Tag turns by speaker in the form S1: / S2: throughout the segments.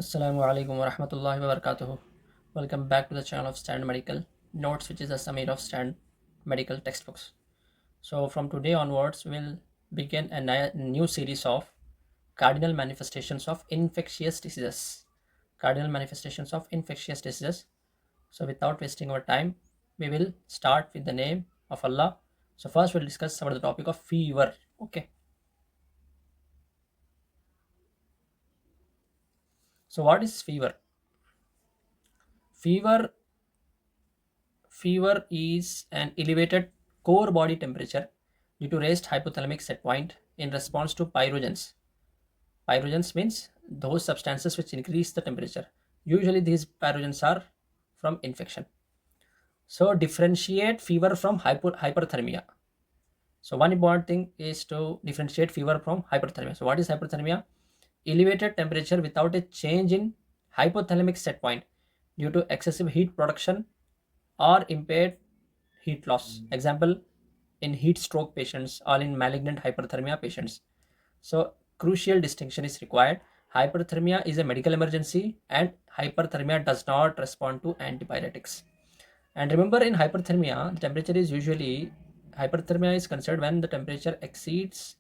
S1: Assalamu alaikum wa rahmatullahi wa barakatuhu. Welcome back to the channel of Stand Medical Notes, which is a summary of Stand Medical textbooks. So, from today onwards, we'll begin a new series of cardinal manifestations of infectious diseases. Cardinal manifestations of infectious diseases. So, without wasting our time, we will start with the name of Allah. So, first, we'll discuss about the topic of fever. Okay. So, what is fever? Fever Fever is an elevated core body temperature due to raised hypothalamic set point in response to pyrogens. Pyrogens means those substances which increase the temperature. Usually these pyrogens are from infection. So differentiate fever from hyperthermia. So one important thing is to differentiate fever from hyperthermia. So what is hyperthermia? Elevated temperature without a change in hypothalamic set point due to excessive heat production or impaired heat loss. Example, in heat stroke patients or in malignant hyperthermia patients. So, crucial distinction is required. Hyperthermia is a medical emergency and hyperthermia does not respond to antipyretics. And remember, in hyperthermia, the temperature is usually hyperthermia is considered when the temperature exceeds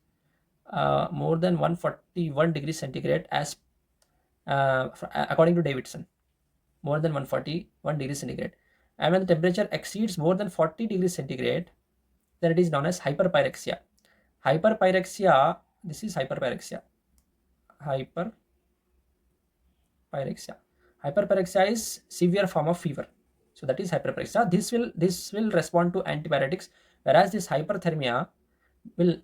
S1: more than 141 degrees centigrade as according to Davidson, more than 141 degrees centigrade. And when the temperature exceeds more than 40 degrees centigrade, then it is known as hyperpyrexia. Hyperpyrexia, this is hyperpyrexia. Hyperpyrexia. Hyperpyrexia is severe form of fever. So that is hyperpyrexia. This will respond to antibiotics, whereas this hyperthermia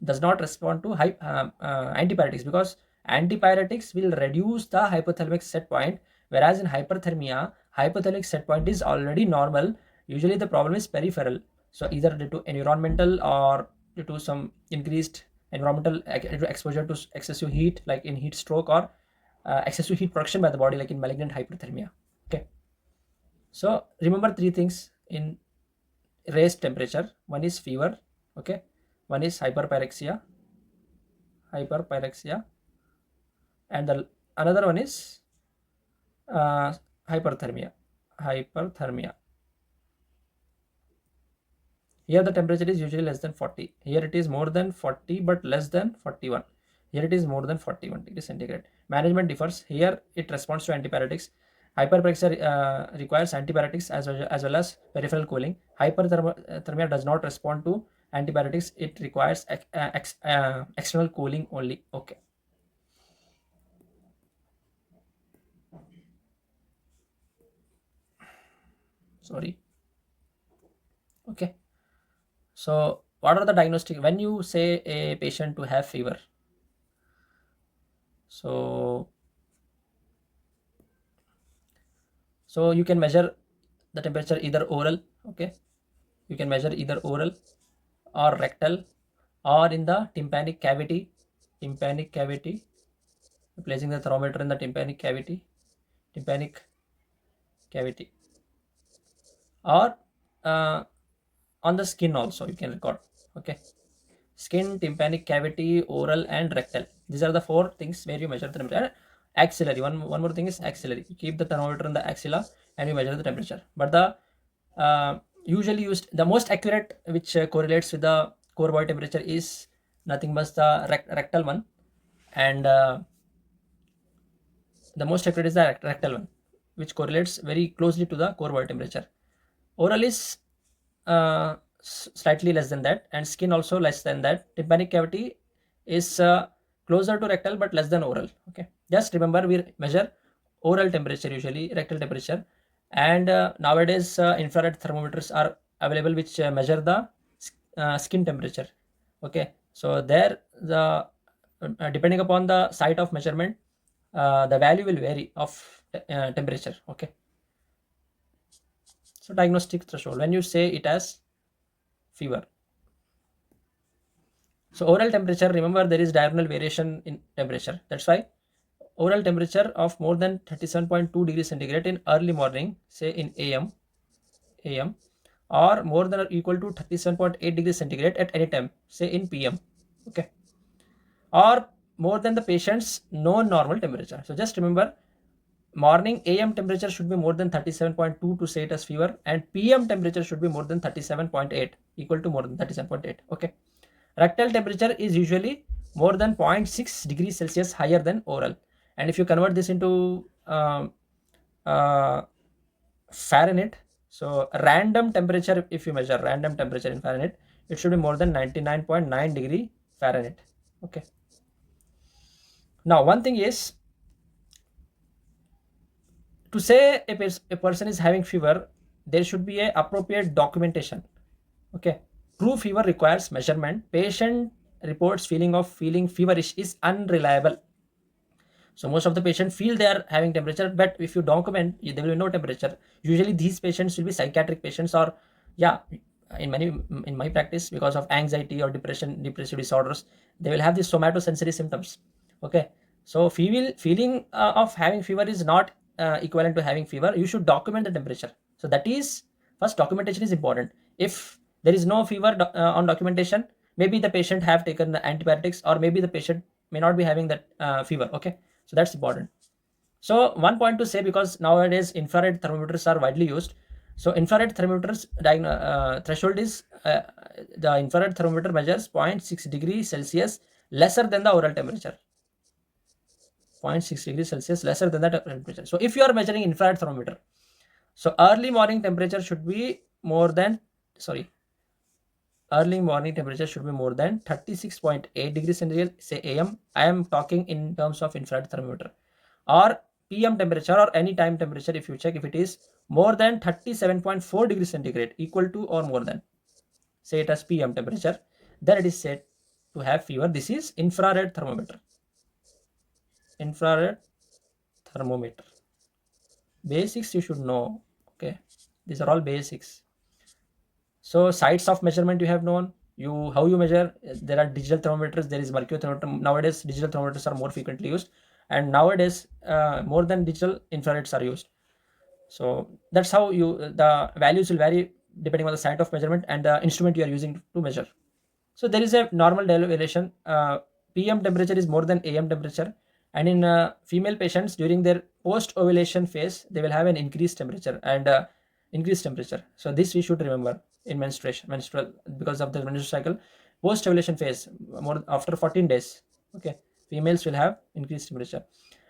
S1: does not respond to antipyretics, because antipyretics will reduce the hypothalamic set point, whereas in hyperthermia hypothalamic set point is already normal. Usually the problem is peripheral, so either due to environmental or due to some increased environmental exposure to excessive heat, like in heat stroke, or excessive heat production by the body, like in malignant hyperthermia. Okay, so remember three things in raised temperature. One is fever. Okay, one is hyperpyrexia, and the another one is uh, hyperthermia. Here the temperature is usually less than 40. Here it is more than 40 but less than 41. Here it is more than 41 degrees centigrade. Management differs. Here it responds to antibiotics. Hyperpyrexia requires antibiotics as well as peripheral cooling. Hyperthermia does not respond to antibiotics. It requires external cooling only. Okay. Sorry. Okay. So what are the diagnostic when you say a patient to have fever? So you can measure the temperature either oral. Okay, you can measure either oral or rectal or in the tympanic cavity. Placing the thermometer in the tympanic cavity, or on the skin also you can record. Okay, skin, tympanic cavity, oral and rectal. These are the four things where you measure the temperature. Axillary, one more thing is axillary. You keep the thermometer in the axilla and you measure the temperature. But the usually used, the most accurate, which correlates with the core body temperature, is nothing but the rectal one, and the most accurate is the rectal one, which correlates very closely to the core body temperature. Oral is slightly less than that, and skin also less than that. Tympanic cavity is closer to rectal but less than oral. Okay, just remember we measure oral temperature, usually rectal temperature, and nowadays infrared thermometers are available which measure the skin temperature. Okay, so there the depending upon the site of measurement, the value will vary of temperature. Okay, so diagnostic threshold, when you say it as fever. So oral temperature, remember there is diurnal variation in temperature. That's why oral temperature of more than 37.2 degrees centigrade in early morning, say in AM, or more than or equal to 37.8 degrees centigrade at any time, say in PM. Okay, or more than the patient's known normal temperature. So just remember, morning AM temperature should be more than 37.2 to say it as fever, and PM temperature should be more than 37.8, equal to more than 37.8. Okay. Rectal temperature is usually more than 0.6 degrees Celsius higher than oral. And if you convert this into uh, Fahrenheit, so random temperature, if you measure random temperature in Fahrenheit, it should be more than 99.9 degree Fahrenheit. Okay. Now, one thing is, to say a person is having fever, there should be a appropriate documentation. Okay. True fever requires measurement. Patient reports feeling feverish is unreliable. So most of the patients feel they are having temperature, but if you document, there will be no temperature. Usually these patients will be psychiatric patients, or yeah, in my practice, because of anxiety or depressive disorders, they will have these somatosensory symptoms. Okay, so feeling of having fever is not equivalent to having fever. You should document the temperature. So that is, first, documentation is important. If there is no fever on documentation, maybe the patient have taken the antibiotics, or maybe the patient may not be having that fever. Okay, so that's important. So one point to say, because nowadays infrared thermometers are widely used. So infrared thermometers threshold is the infrared thermometer measures 0.6 degrees Celsius lesser than the oral temperature. 0.6 degrees Celsius lesser than the temperature. So if you are measuring infrared thermometer, so early morning temperature should be more than, early morning temperature should be more than 36.8 degrees centigrade, say AM. I am talking in terms of infrared thermometer. Or PM temperature, or any time temperature, if you check, if it is more than 37.4 degrees centigrade, equal to or more than, say it as PM temperature, then it is said to have fever. This is infrared thermometer. Infrared thermometer. Basics you should know. Okay, these are all basics. So sites of measurement you have known. How you measure. There are digital thermometers. There is mercury thermometer. Nowadays digital thermometers are more frequently used, and nowadays more than digital, infrareds are used. So that's how the values will vary depending on the site of measurement and the instrument you are using to measure. So there is a normal deviation. PM temperature is more than AM temperature, and in female patients during their post ovulation phase, they will have an increased temperature and increased temperature. So this we should remember in menstrual, because of the menstrual cycle. Post ovulation phase, more after 14 days. Okay, females will have increased temperature.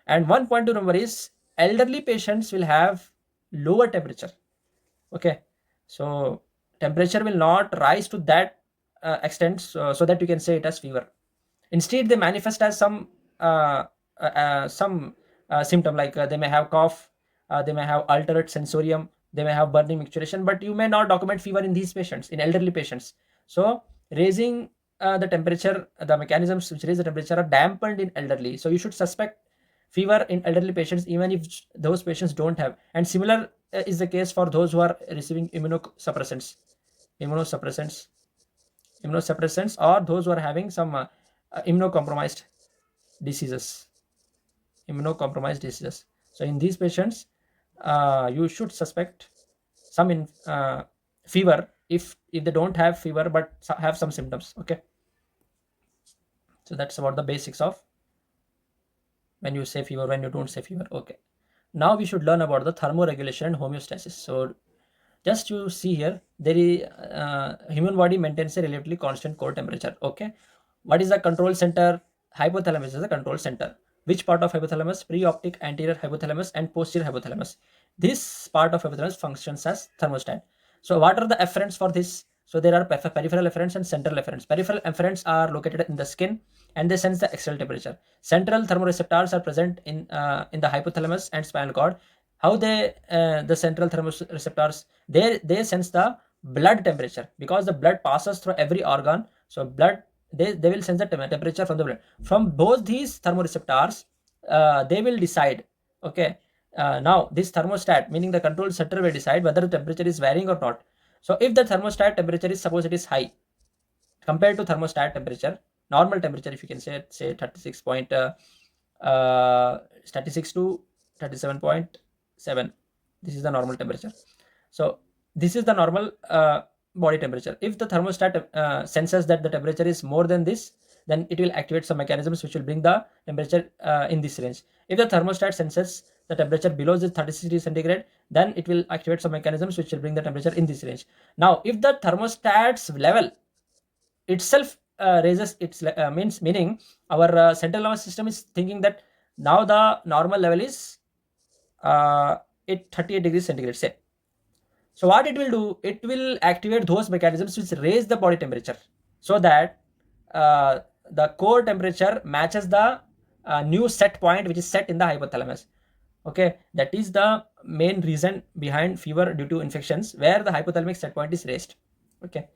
S1: And one point to remember is, elderly patients will have lower temperature. Okay, so temperature will not rise to that extent, so that you can say it as fever. Instead, they manifest as some symptom, like they may have cough, they may have altered sensorium, they may have burning micturition, but you may not document fever in these patients, in elderly patients. So raising the temperature, the mechanisms which raise the temperature are dampened in elderly. So you should suspect fever in elderly patients even if those patients don't have. And similar is the case for those who are receiving immunosuppressants or those who are having some immunocompromised diseases. So in these patients, you should suspect some fever if they don't have fever but have some symptoms. Okay, so that's about the basics of when you say fever, when you don't say fever. Okay, now we should learn about the thermoregulation and homeostasis. So just you see here, there is human body maintains a relatively constant core temperature. Okay, what is the control center? Hypothalamus is the control center. Which part of hypothalamus? Preoptic, anterior hypothalamus, and posterior hypothalamus. This part of hypothalamus functions as thermostat. So what are the efferents for this? So there are peripheral efferents and central efferents. Peripheral efferents are located in the skin, and they sense the external temperature. Central thermoreceptors are present in the hypothalamus and spinal cord. How the central thermoreceptors, they sense the blood temperature, because the blood passes through every organ. So blood, they will sense the temperature from the blood. From both these thermoreceptors, they will decide. Okay, now this thermostat, meaning the control center, will decide whether the temperature is varying or not. So if the thermostat temperature is, suppose it is high compared to thermostat temperature, normal temperature, if you can say 36 to 37.7, this is the normal temperature. So this is the normal body temperature. If the thermostat senses that the temperature is more than this, then it will activate some mechanisms which will bring the temperature in this range. If the thermostat senses the temperature below the 36 degrees centigrade, then it will activate some mechanisms which will bring the temperature in this range. Now if the thermostat's level itself raises its meaning our central nervous system is thinking that now the normal level is uh, 38 degrees centigrade, say. So what it will do, it will activate those mechanisms which raise the body temperature, so that uh, the core temperature matches the new set point which is set in the hypothalamus. Okay, that is the main reason behind fever due to infections, where the hypothalamic set point is raised. Okay,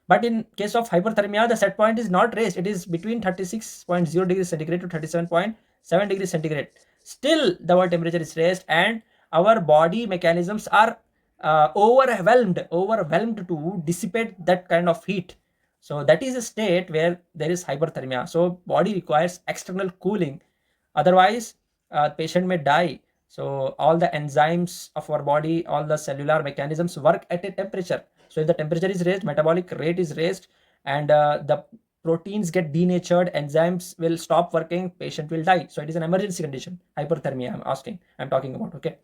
S1: but in case of hyperthermia, the set point is not raised. It is between 36.0 degrees centigrade to 37.7 degrees centigrade. Still the body temperature is raised, and our body mechanisms are overwhelmed to dissipate that kind of heat. So that is a state where there is hyperthermia. So body requires external cooling, otherwise patient may die. So all the enzymes of our body, all the cellular mechanisms work at a temperature. So if the temperature is raised, metabolic rate is raised, and the proteins get denatured, enzymes will stop working, patient will die. So it is an emergency condition, hyperthermia I'm talking about. Okay,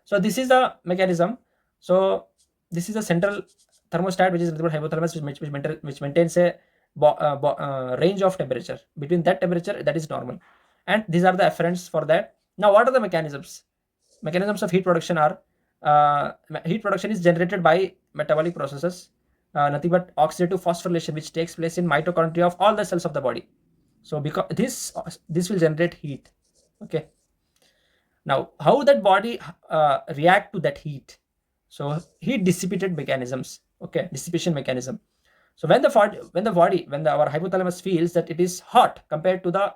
S1: so this is the mechanism. So this is a central thermostat which is hypothalamus, which maintains a range of temperature. Between that temperature, that is normal, and these are the afferents for that. Now what are the mechanisms? Mechanisms of heat production are heat production is generated by metabolic processes, nothing but oxidative phosphorylation, which takes place in mitochondria of all the cells of the body. So because this will generate heat. Okay, now how that body react to that heat? So heat dissipated mechanisms. Okay, dissipation mechanism. So when our hypothalamus feels that it is hot compared to the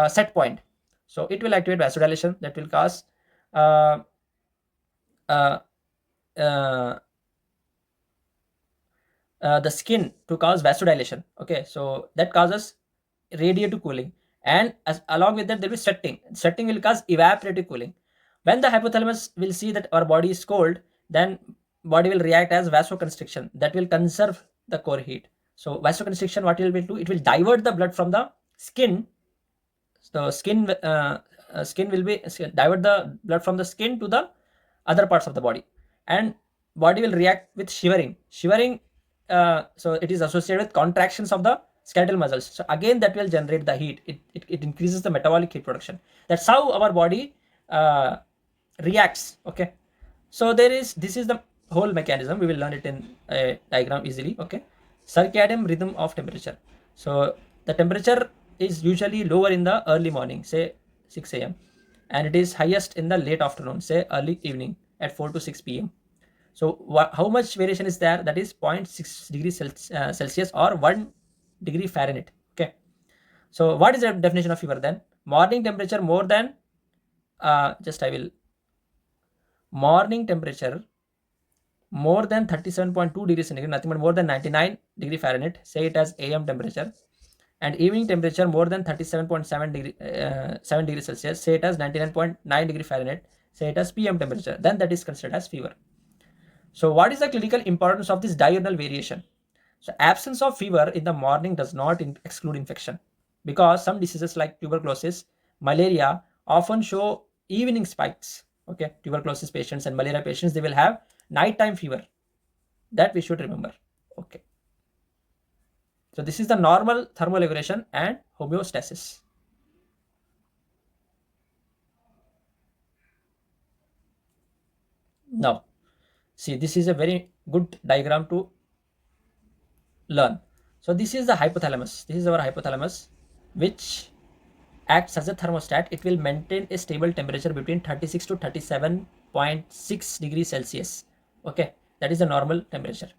S1: set point, so it will activate vasodilation, that will cause uh, uh, uh, the skin to cause vasodilation. Okay, so that causes radiative cooling, and along with that there will be sweating. Sweating will cause evaporative cooling. When the hypothalamus will see that our body is cold, then body will react as vasoconstriction, that will conserve the core heat. So vasoconstriction, what it will do, it will divert the blood from the skin. So skin will be divert the blood from the skin to the other parts of the body, and body will react with shivering. So it is associated with contractions of the skeletal muscles. So again that will generate the heat. It increases the metabolic heat production. That's how our body reacts. Okay, so this is the whole mechanism. We will learn it in a diagram easily. Okay, circadian rhythm of temperature. So the temperature is usually lower in the early morning, say 6 a.m., and it is highest in the late afternoon, say early evening at 4 to 6 p.m. So how much variation is there? That is 0.6 degrees Celsius or 1 degree Fahrenheit. Okay, so what is the definition of fever then? Morning temperature more than morning temperature more than 37.2 degrees centigrade, nothing but more than 99 degree Fahrenheit, say it as AM temperature, and evening temperature more than 37.7 degrees Celsius, say it as 99.9 degree Fahrenheit, say it as PM temperature, then that is considered as fever. So what is the clinical importance of this diurnal variation? So absence of fever in the morning does not exclude infection, because some diseases like tuberculosis, malaria often show evening spikes. Okay, tuberculosis patients and malaria patients, they will have nighttime fever. That we should remember. Okay. So this is the normal thermoregulation and homeostasis. Now, see, this is a very good diagram to learn. So this is the hypothalamus. This is our hypothalamus, which acts as a thermostat. It will maintain a stable temperature between 36 to 37.6 degrees Celsius. Okay, that is the normal temperature.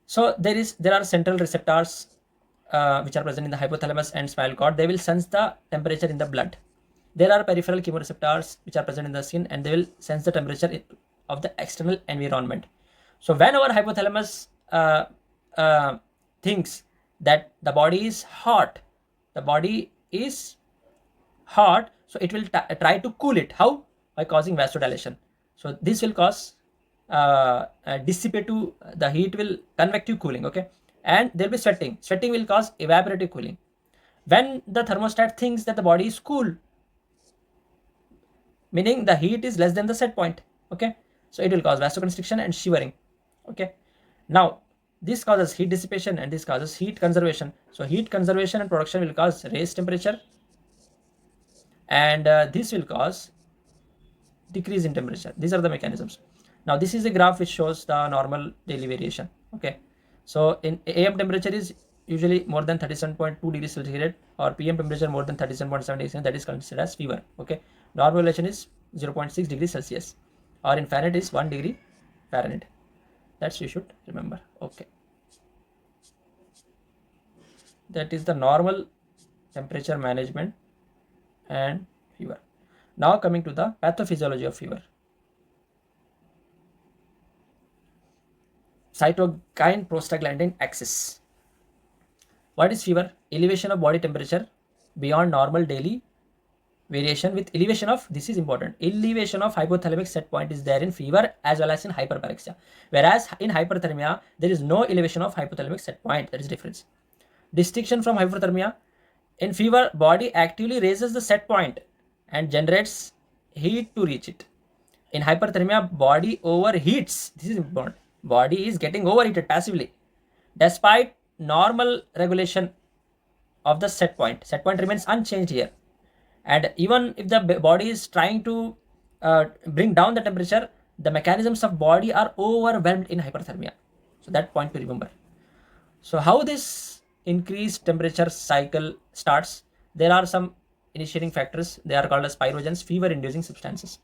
S1: So there are central receptors which are present in the hypothalamus and spinal cord. They will sense the temperature in the blood. There are peripheral chemoreceptors which are present in the skin, and they will sense the temperature of the external environment. So when our hypothalamus thinks that the body is hot, so it will try to cool it. How? By causing vasodilation. So this will cause dissipative, the heat will convective cooling. Okay, and there will be sweating will cause evaporative cooling. When the thermostat thinks that the body is cool, meaning the heat is less than the set point. Okay, so it will cause vasoconstriction and shivering. Okay, now this causes heat dissipation and this causes heat conservation. So heat conservation and production will cause raised temperature, and this will cause decrease in temperature. These are the mechanisms. Now this is a graph which shows the normal daily variation. Okay, so in AM temperature is usually more than 37.2 degrees centigrade, or PM temperature more than 37.7 degrees centigrade, that is considered as fever. Okay, normal variation is 0.6 degrees Celsius, or in Fahrenheit is 1 degree Fahrenheit. That's you should remember. Okay, that is the normal temperature management and fever. Now coming to the pathophysiology of fever. Cytokine prostaglandin axis. What is fever? Elevation of body temperature beyond normal daily variation with elevation of, this is important, elevation of hypothalamic set point is there in fever as well as in hyperpyrexia. Whereas in hyperthermia, there is no elevation of hypothalamic set point. That is difference. Distinction from hyperthermia. In fever, body actively raises the set point and generates heat to reach it. In hyperthermia, body overheats. This is important. Body is getting overheated passively. Despite normal regulation of the set point remains unchanged here. And even if the body is trying to bring down the temperature, the mechanisms of body are overwhelmed in hyperthermia. So that point to remember. So how this increased temperature cycle starts? There are some initiating factors. They are called as pyrogens, fever inducing substances.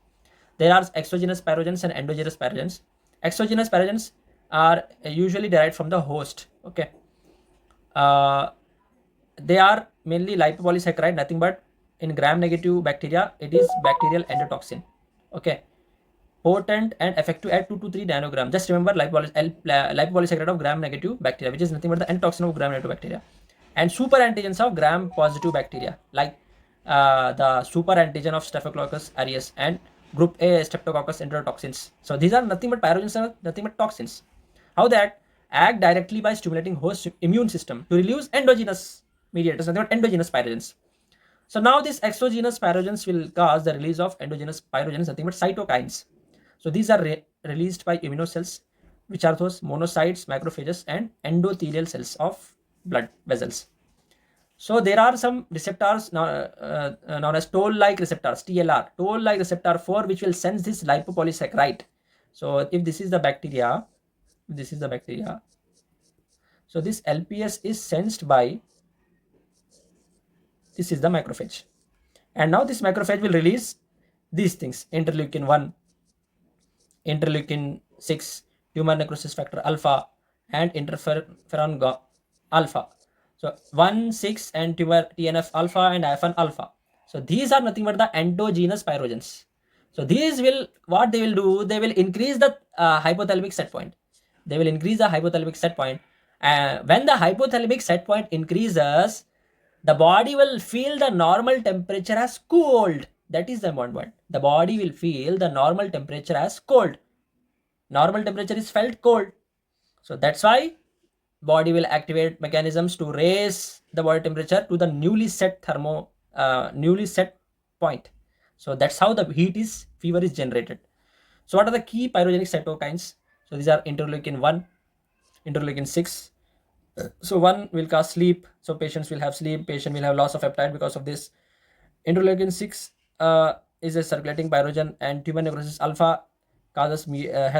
S1: There are exogenous pyrogens and endogenous pyrogens. Exogenous pyrogens are usually derived from the host. Okay, they are mainly lipopolysaccharide, nothing but in gram-negative bacteria, it is bacterial endotoxin. Okay, potent and effective at 2 to 3 nanogram. Just remember lipopolysaccharide of gram-negative bacteria, which is nothing but the endotoxin of gram-negative bacteria, and super antigens of gram-positive bacteria, like the super antigen of Staphylococcus aureus and group A Streptococcus enterotoxins. So these are nothing but pyrogens, are nothing but toxins. How that act directly by stimulating host immune system to release endogenous mediators, nothing but endogenous pyrogens. So now these exogenous pyrogens will cause the release of endogenous pyrogens, nothing but cytokines. So these are released by immunocells, which are those monocytes, macrophages, and endothelial cells of blood vessels. So there are some receptors known as toll-like receptors, TLR, toll-like receptor 4, which will sense this lipopolysaccharide. So if this is the bacteria, so this LPS is sensed by, this is the macrophage. And now this macrophage will release these things: interleukin 1, interleukin 6, tumor necrosis factor alpha, and interferon alpha. So 1, 6, and tumor TNF alpha and IFN alpha. So these are nothing but the endogenous pyrogens. So these will, what they will do, they will increase the hypothalamic set point. They will increase the hypothalamic set point. When the hypothalamic set point increases, the body will feel the normal temperature as cold. That is the important point. The body will feel the normal temperature as cold. Normal temperature is felt cold. So that's why body will activate mechanisms to raise the body temperature to the newly set point. So that's how the fever is generated. So what are the key pyrogenic cytokines? So these are interleukin 1, interleukin 6. So 1 will cause sleep. So patients will have sleep. Patient will have loss of appetite because of this. Interleukin 6 is a circulating pyrogen, and tumor necrosis alpha has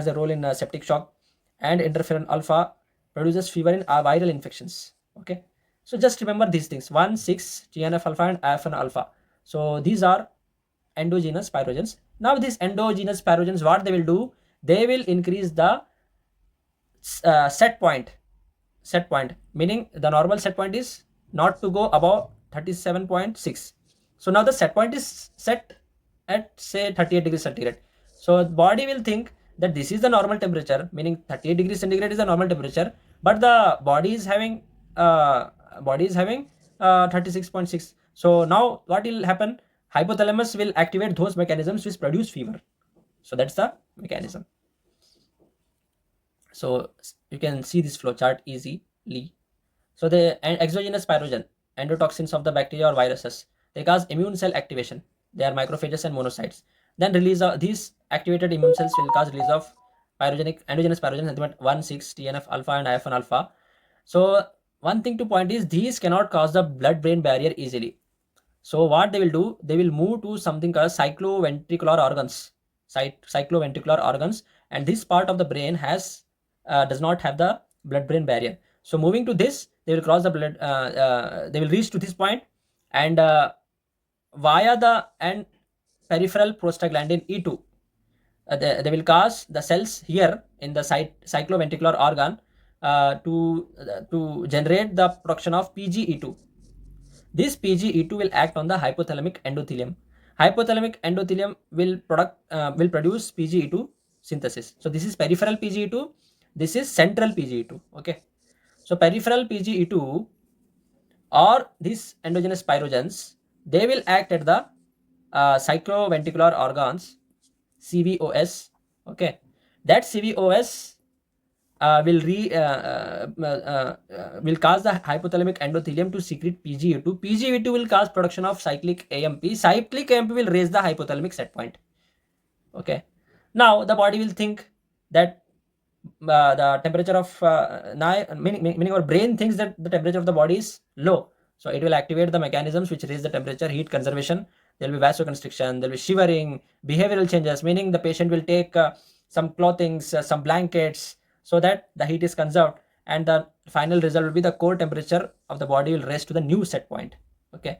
S1: a role in septic shock, and interferon alpha produces fever in viral infections. Okay, so just remember these things: 1, 6, TNF alpha, and IFN alpha. So these are endogenous pyrogens. Now these endogenous pyrogens, what they will do? They will increase the set point, meaning the normal set point is not to go above 37.6. So now the set point is set at say 38 degrees centigrade. So body will think that this is the normal temperature, meaning 38 degrees centigrade is the normal temperature, but the body is having 36.6. So now what will happen? Hypothalamus will activate those mechanisms which produce fever. So that's the mechanism. So you can see this flowchart easily. So the exogenous pyrogen, endotoxins of the bacteria or viruses, they cause immune cell activation. They are macrophages and monocytes. Then release of these activated immune cells will cause release of pyrogenic endogenous pyrogens, nothing but 1,6 TNF alpha and IFN alpha. So one thing to point is these cannot cross the blood brain barrier easily. So what they will do, they will move to something called cycloventricular organs, cycloventricular organs, and this part of the brain has does not have the blood brain barrier. So moving to this, they will cross the blood, they will reach to this point, and via the and peripheral prostaglandin E2, they will cause the cells here in the cycloventricular organ to generate the production of PGE2. This PGE2 will act on the hypothalamic endothelium. Hypothalamic endothelium will produce PGE2 synthesis. So this is peripheral PGE2. This is central PGE2. Okay. So peripheral PGE2 or these endogenous pyrogens, they will act at the cycloventricular organs, CVOS. Okay. That CVOS will cause the hypothalamic endothelium to secrete PGE2. PGE2 will cause production of cyclic AMP. Cyclic AMP will raise the hypothalamic set point. Okay. Now the body will think that the temperature of meaning our brain thinks that the temperature of the body is low. So it will activate the mechanisms which raise the temperature, heat conservation. There will be vasoconstriction, there will be shivering, behavioral changes, meaning the patient will take some clothing, some blankets, so that the heat is conserved, and the final result will be the core temperature of the body will raise to the new set point. Okay.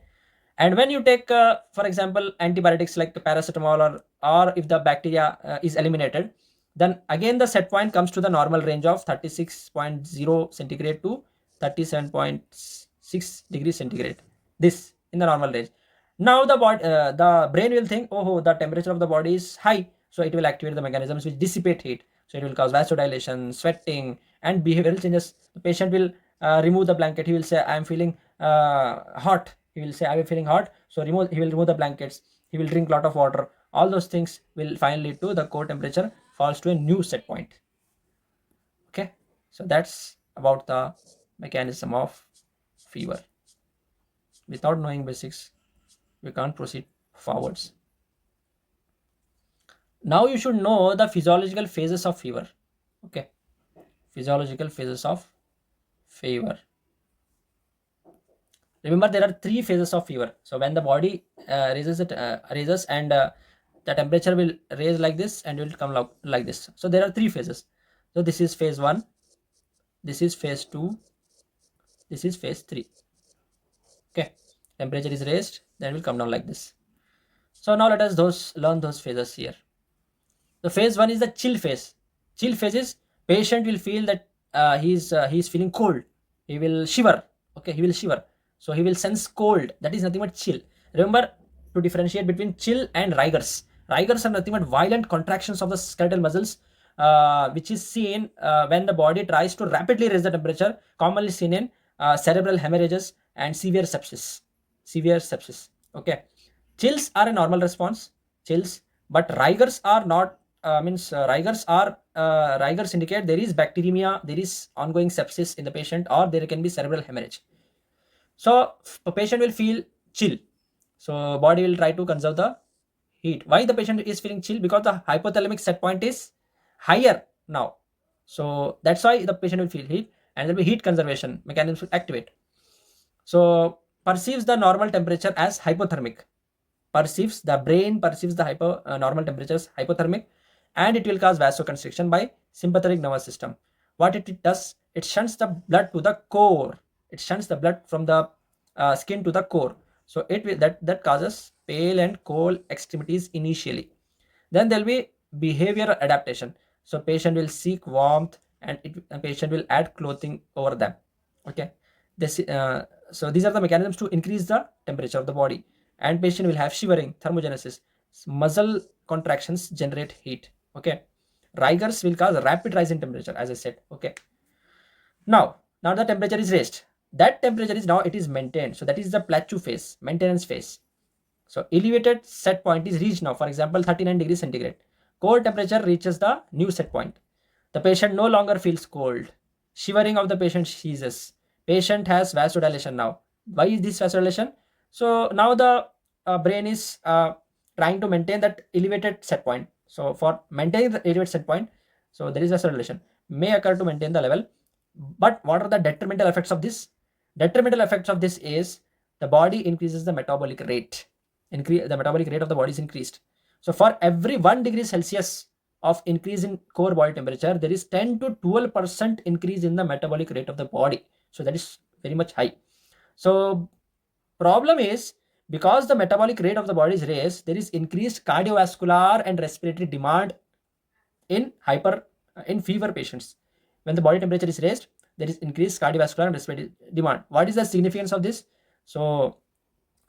S1: And when you take for example antibiotics like paracetamol, or if the bacteria is eliminated, then again the set point comes to the normal range of 36.0 centigrade to 37.6 degrees centigrade, this in the normal range. Now the brain will think, oh, the temperature of the body is high, so it will activate the mechanisms which dissipate heat. So it will cause vasodilation, sweating, and behavioral changes. The patient will remove the blanket. He will say, I am feeling hot. He will say, I am feeling hot. So he will remove the blankets. He will drink a lot of water. All those things will finally lead to the core temperature falls to a new set point. Okay. So that's about the mechanism of fever. Without knowing basics, we can't proceed forwards. Now you should know the physiological phases of fever. Okay. Physiological phases of fever. Remember, there are 3 phases of fever. So when the body raises and the temperature will raise like this and it will come like this. So there are 3 phases. So this is phase 1, this is phase 2, this is phase 3. Okay, temperature is raised, then it will come down like this. So now let us learn those phases here. The phase 1 is the chill phase. Chill phase is patient will feel that he's feeling cold. He will shiver. Okay, he will shiver. So he will sense cold. That is nothing but chill. Remember to differentiate between chill and rigors. Rigors are nothing but violent contractions of the skeletal muscles, which is seen when the body tries to rapidly raise the temperature, commonly seen in cerebral hemorrhages and severe sepsis. Severe sepsis. Okay. Chills are a normal response. Chills, but rigors are not. Rigors indicate there is bacteremia, there is ongoing sepsis in the patient, or there can be cerebral hemorrhage. So the patient will feel chill. So body will try to conserve the heat. Why the patient is feeling chill? Because the hypothalamic set point is higher now. So that's why the patient will feel heat, and there will be heat conservation mechanisms will activate. So perceives the normal temperature as hypothermic. The brain perceives the normal temperature as hypothermic, and it will cause vasoconstriction by sympathetic nervous system. What it does, it shunts the blood to the core. It shunts the blood from the skin to the core. So it will that causes pale and cold extremities initially. Then there will be behavioral adaptation. So patient will seek warmth, and patient will add clothing over them. Okay. So these are the mechanisms to increase the temperature of the body, and patient will have shivering, thermogenesis, muscle contractions generate heat. Okay. Rigors will cause a rapid rise in temperature, as I said. Okay. Now the temperature is raised. That temperature is now it is maintained. So that is the plateau phase, maintenance phase. So elevated set point is reached now. For example, 39 degrees centigrade. Cold temperature reaches the new set point. The patient no longer feels cold. Shivering of the patient ceases. Patient has vasodilation now. Why is this vasodilation? So now the brain is trying to maintain that elevated set point. So for maintaining the elevated set point, so there is vasodilation may occur to maintain the level. But what are the detrimental effects of this? Detrimental effects of this is the body increases the metabolic rate. The metabolic rate of the body is increased. So for every 1 degree Celsius of increase in core body temperature, there is 10 to 12% increase in the metabolic rate of the body. So that is very much high. So problem is, because the metabolic rate of the body is raised, there is increased cardiovascular and respiratory demand in fever patients. When the body temperature is raised, there is increased cardiovascular and respiratory demand. What is the significance of this? So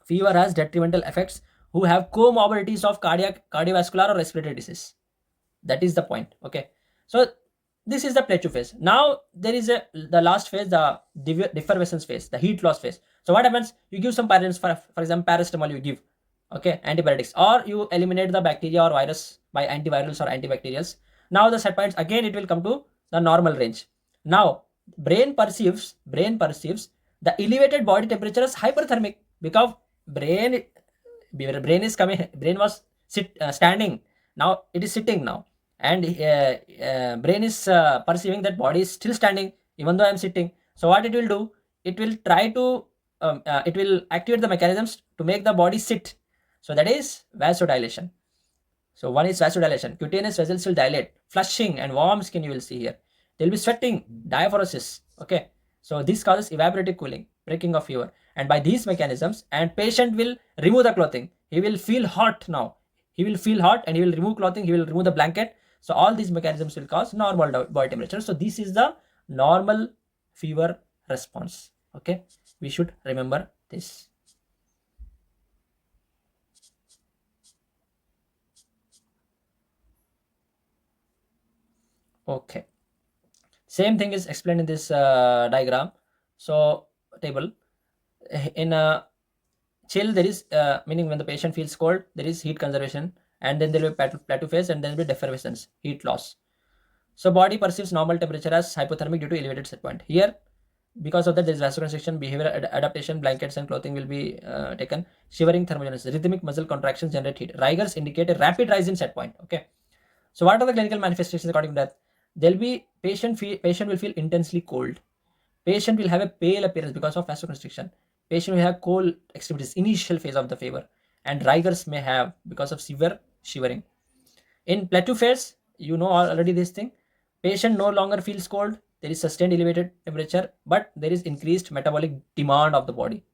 S1: fever has detrimental effects who have comorbidities of cardiovascular or respiratory disease. That is the point. Okay, so this is the plateau phase. Now there is the last phase, the defervescence phase, the heat loss phase. So what happens? You give some pyrogens, for example paracetamol you give, okay, antibiotics, or you eliminate the bacteria or virus by antivirals or antibacterials. Now the set points again, it will come to the normal range. Now brain perceives the elevated body temperature as hyperthermic, because brain was standing, now it is sitting now, and brain is perceiving that body is still standing even though I am sitting. So what it will do, it will try to it will activate the mechanisms to make the body sit. So that is vasodilation. So one is vasodilation, cutaneous vessels will dilate, flushing and warm skin you will see here. They will be sweating, diaphoresis. Okay, so this causes evaporative cooling, breaking of fever, and by these mechanisms, and patient will remove the clothing. He will feel hot now. He will feel hot and he will remove clothing. He will remove the blanket. So all these mechanisms will cause normal body temperature. So this is the normal fever response. Okay, we should remember this. Okay, same thing is explained in this diagram. So table, in a chill there is meaning when the patient feels cold, there is heat conservation, and then there will be plateau phase, and then there will be defervescence, heat loss. So body perceives normal temperature as hypothermic due to elevated set point. Here, because of that, there is vasoconstriction, behavioral adaptation, blankets and clothing will be taken. Shivering, thermogenesis, rhythmic muscle contractions generate heat. Rigors indicate a rapid rise in set point. Okay, so what are the clinical manifestations according to that? There will be patient will feel intensely cold. Patient will have a pale appearance because of vasoconstriction. Patient will have cold extremities, initial phase of the fever, and rigors may have because of severe shivering. In plateau phase, you know already this thing. Patient no longer feels cold. There is sustained elevated temperature, but there is increased metabolic demand of the body.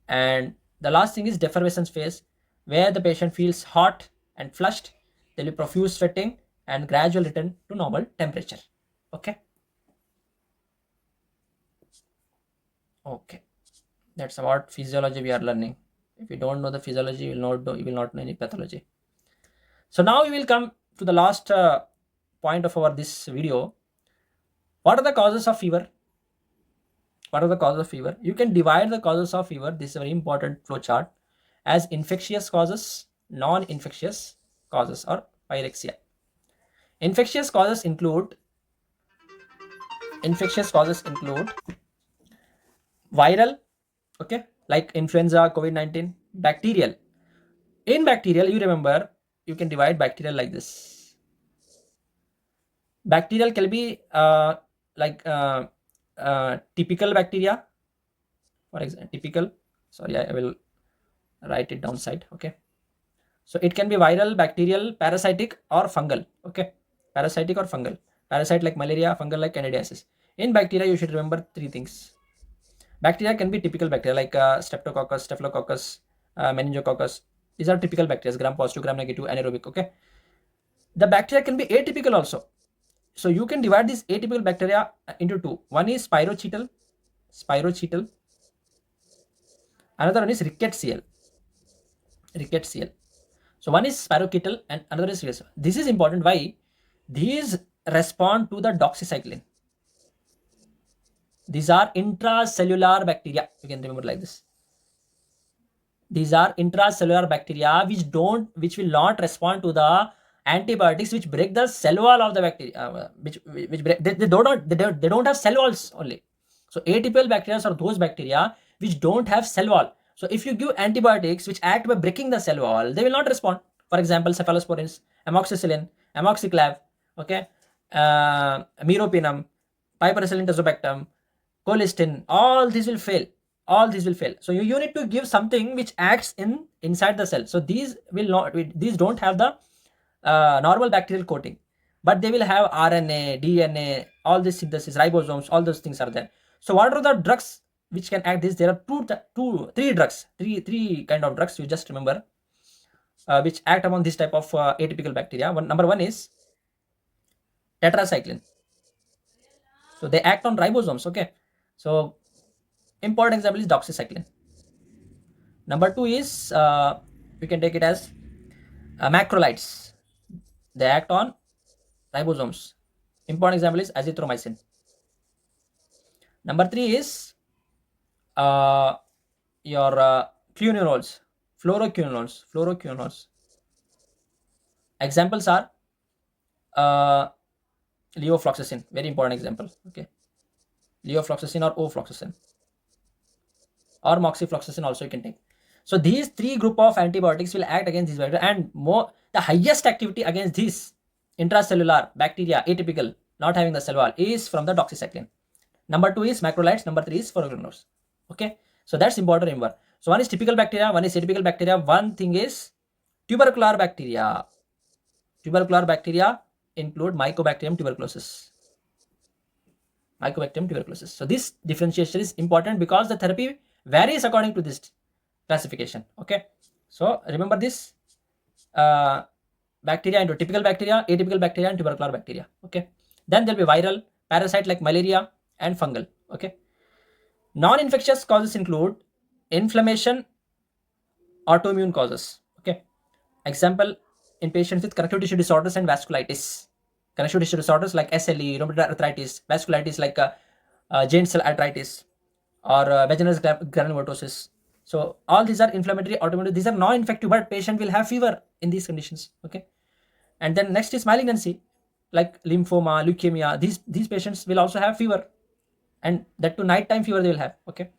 S1: And the last thing is defervescence phase, where the patient feels hot and flushed. There will be profuse sweating and gradual return to normal temperature. Okay. Okay, that's about physiology we are learning. If you don't know the physiology, you will not know any pathology. So now we will come to the last point of this video. What are the causes of fever? What are the causes of fever? You can divide the causes of fever, this is a very important flow chart, as infectious causes, non-infectious causes, or pyrexia. Infectious causes include viral, okay, like influenza, COVID-19. Bacterial. In bacterial, you remember, you can divide bacterial like this. Bacterial can be typical bacteria. For example, typical, sorry, I will write it downside. Okay, so it can be viral, bacterial, parasitic, or fungal. Okay, parasitic or fungal. Parasite like malaria, fungal like candidiasis. In bacteria, you should remember three things. Bacteria can be typical bacteria like streptococcus, staphylococcus, meningococcus. These are typical bacteria, gram positive, gram negative, anaerobic. Okay, the bacteria can be atypical also. So you can divide these atypical bacteria into two. One is spirochetal. Another one is rickettsial. So one is spirochetal and another is rickettsial. This is important. Why? These respond to the doxycycline. These are intracellular bacteria. You can remember like this. These are intracellular bacteria which will not respond to the antibiotics which break the cell wall of the bacteria. They don't have cell walls only. So atypical bacteria are those bacteria which don't have cell wall. So if you give antibiotics which act by breaking the cell wall, they will not respond. For example, cephalosporins, amoxicillin, amoxiclav, okay, meropenem, piperacillin tazobactam, colistin, all these will fail. All these will fail. So you need to give something which acts inside the cell. So these will not, these don't have the normal bacterial coating, but they will have RNA, DNA, all this synthesis, ribosomes, all those things are there. So what are the drugs which can act this? There are three drugs, three kind of drugs. You just remember which act upon this type of atypical bacteria. Number one is tetracycline. So they act on ribosomes. Okay. So important example is doxycycline. Number two is we can take it as macrolides. They act on ribosomes. Important example is azithromycin. Number three is uh, your fluoroquinolones. Fluoroquinolones. Examples are uh, levofloxacin, very important example. Okay, levofloxacin or ofloxacin or moxifloxacin also you can take. So these three group of antibiotics will act against these bacteria, and more the highest activity against this intracellular bacteria atypical not having the cell wall is from the doxycycline. Number two is macrolides. Number three is fluoroquinolones. Okay, so that's important to remember. So one is typical bacteria, one is atypical bacteria, one thing is tubercular bacteria. Tubercular bacteria include Mycobacterium tuberculosis. Mycobacterium tuberculosis. So this differentiation is important because the therapy varies according to this classification. Okay, so remember this bacteria into typical bacteria, atypical bacteria, and tubercular bacteria. Okay, then there'll be viral, parasite like malaria, and fungal. Okay, non-infectious causes include inflammation, autoimmune causes. Okay, example in patients with connective tissue disorders and vasculitis. Connective tissue disorders like SLE, rheumatoid arthritis, vasculitis like giant cell arthritis or vaginal granulomatosis. So all these are inflammatory autoimmune. These are non-infective, but patient will have fever in these conditions. Okay, and then next is malignancy like lymphoma, leukemia. These patients will also have fever, and that to nighttime fever they will have. Okay,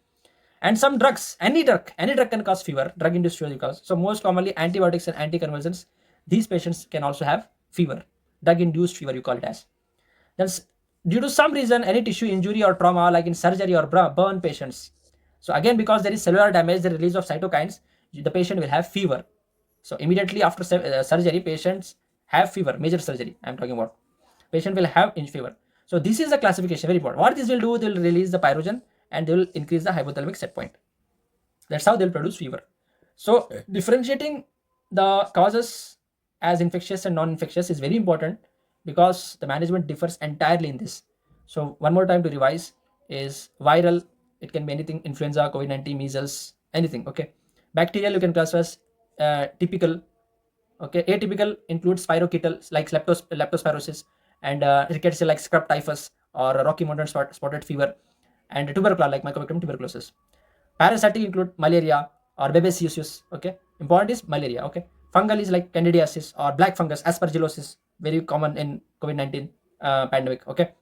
S1: and some drugs, any drug can cause fever, drug induced fever cause. So most commonly antibiotics and anticonvulsants, these patients can also have fever, drug induced fever you call it as. Then due to some reason any tissue injury or trauma like in surgery or burn patients, so again because there is cellular damage, the release of cytokines, the patient will have fever. So immediately after surgery, patients have fever, major surgery I'm talking about, patient will have fever. So this is the classification, very important. What this will do, they will release the pyrogen and they will increase the hypothalamic set point. That's how they'll produce fever. So differentiating the causes as infectious and non-infectious is very important because the management differs entirely in this. So one more time to revise is viral, it can be anything, influenza, COVID-19, measles, anything. Okay, bacterial you can classify as typical. Okay, atypical includes spirochetal like leptospirosis and rickettsia like scrub typhus or Rocky Mountain spotted fever, and tubercular like Mycobacterium tuberculosis. Parasitic include malaria or babesiosis. Okay, important is malaria. Okay, fungal is like candidiasis or black fungus, aspergillosis, very common in COVID-19 pandemic. Okay,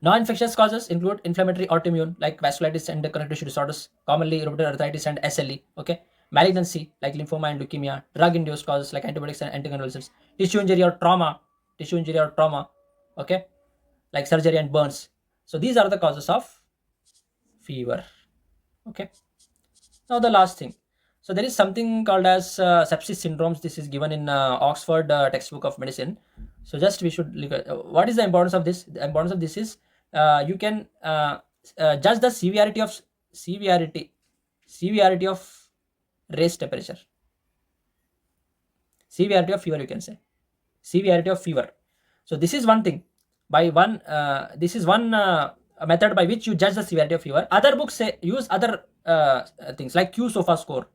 S1: non-infectious causes include inflammatory autoimmune like vasculitis and connective tissue disorders, commonly rheumatoid arthritis and SLE. Okay, malignancy like lymphoma and leukemia, drug-induced causes like antibiotics and anticonvulsants, tissue injury or trauma. Okay, like surgery and burns. So these are the causes of fever. Okay, now the last thing. So there is something called as sepsis syndromes. This is given in Oxford textbook of medicine. So just we should look at what is the importance of this. The importance of this is you can judge the severity of raised temperature, severity of fever, you can say severity of fever. So this is one thing, by one this is one method by which you judge the severity of fever. Other books say use other things like Q SOFA score.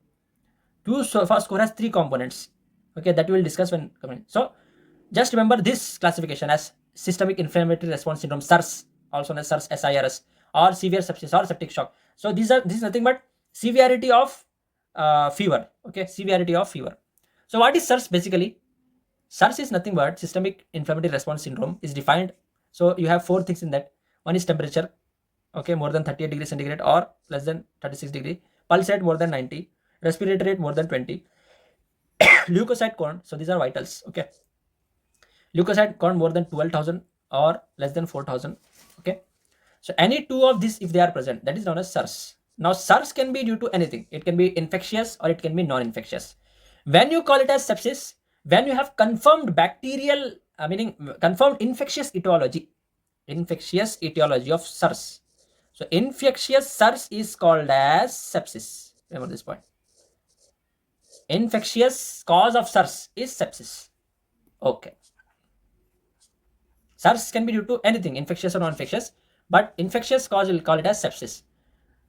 S1: Q SOFA score has three components. Okay, that we will discuss when coming. So just remember this classification as systemic inflammatory response syndrome, SIRS, also known as SIRS, or severe sepsis or septic shock. So this is nothing but severity of fever. Okay, severity of fever. So what is SIRS basically? SIRS is nothing but systemic inflammatory response syndrome is defined. So you have four things in that. One is temperature, okay, more than 38 degrees centigrade or less than 36 degree. pulse rate more than 90, respiratory rate more than 20, leukocyte count, so these are vitals, okay, leukocyte count more than 12,000 or less than 4,000, okay. So any two of these, if they are present, that is known as SARS. Now SARS can be due to anything. It can be infectious or it can be non-infectious. When you call it as sepsis, when you have confirmed bacterial, meaning confirmed infectious etiology of SARS. So infectious SARS is called as sepsis. Remember this point. Infectious cause of SARS is sepsis. Okay. SARS can be due to anything, infectious or non-infectious, but infectious cause we'll call it as sepsis.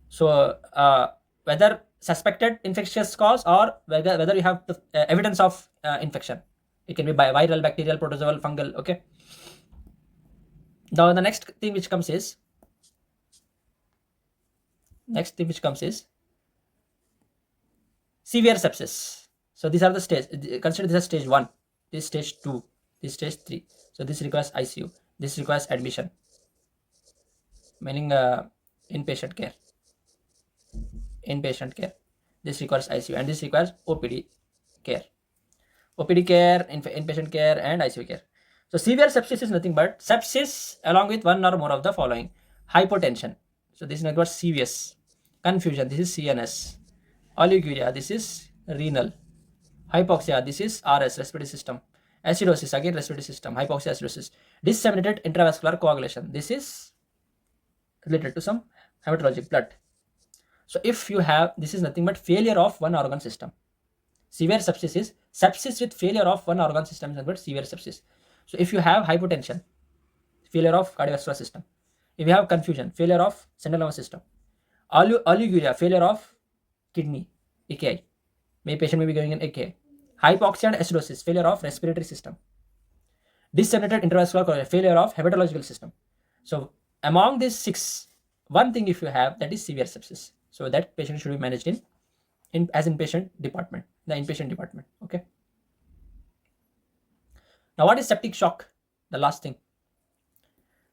S1: So whether suspected infectious cause or whether you have the evidence of infection, it can be by viral, bacterial, protozoal, fungal, okay. Now the next thing which comes is severe sepsis. So these are the stage. Consider this as stage 1, this stage 2, this stage 3. So this requires ICU, this requires admission, meaning inpatient care. This requires ICU, and this requires OPD care, inpatient care, and ICU care. So severe sepsis is nothing but sepsis along with one or more of the following: hypotension, so this requires CVS; confusion, this is CNS; oliguria, this is renal; hypoxia, this is RS, respiratory system; acidosis, again respiratory system, hypoxia, acidosis; disseminated intravascular coagulation, this is related to some hematologic blood. So if you have, this is nothing but failure of one organ system. Severe sepsis is sepsis with failure of one organ system, is but severe sepsis. So if you have hypotension, failure of cardiovascular system; if you have confusion, failure of central nervous system; oliguria, failure of kidney, AKI, patient may be going in AKI; hypoxia and acidosis, failure of respiratory system; disseminated intravascular coagulation, failure of hematological system. So among these 6, one thing if you have, that is severe sepsis. So that patient should be managed as inpatient department, the inpatient department, okay. Now what is septic shock? The last thing.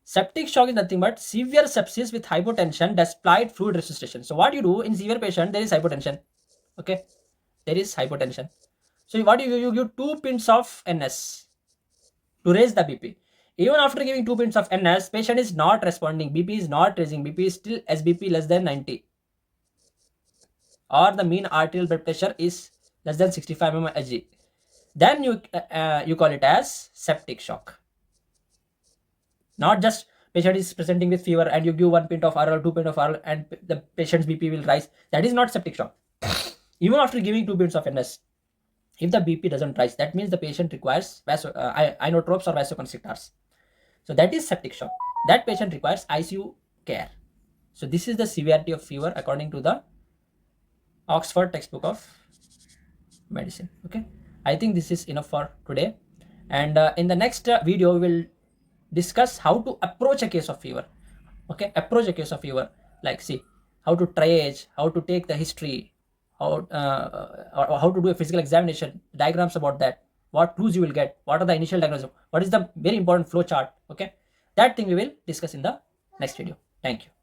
S1: Septic shock is nothing but severe sepsis with hypotension despite fluid resuscitation. So what you do in severe patient, there is hypotension, okay, there is hypotension. So what you give 2 pints of NS to raise the BP. Even after giving 2 pints of NS, patient is not responding, BP is not raising, BP is still SBP less than 90, or the mean arterial blood pressure is less than 65 mmHg. Then you call it as septic shock. Not just patient is presenting with fever and you give 1 pint of oral, 2 pint of oral, and the patient's BP will rise. That is not septic shock. Even after giving 2 pints of NS, if the BP doesn't rise, that means the patient requires inotropes or vasoconstrictors. So that is septic shock. That patient requires ICU care. So this is the severity of fever according to the Oxford textbook of medicine, okay. I think this is enough for today, and in the next video we will discuss how to approach a case of fever, okay. Approach a case of fever, like see how to triage, how to take the history, how to do a physical examination, diagrams about that, what clues you will get, what are the initial diagnosis, what is the very important flow chart, okay. That thing we will discuss in the next video. Thank you.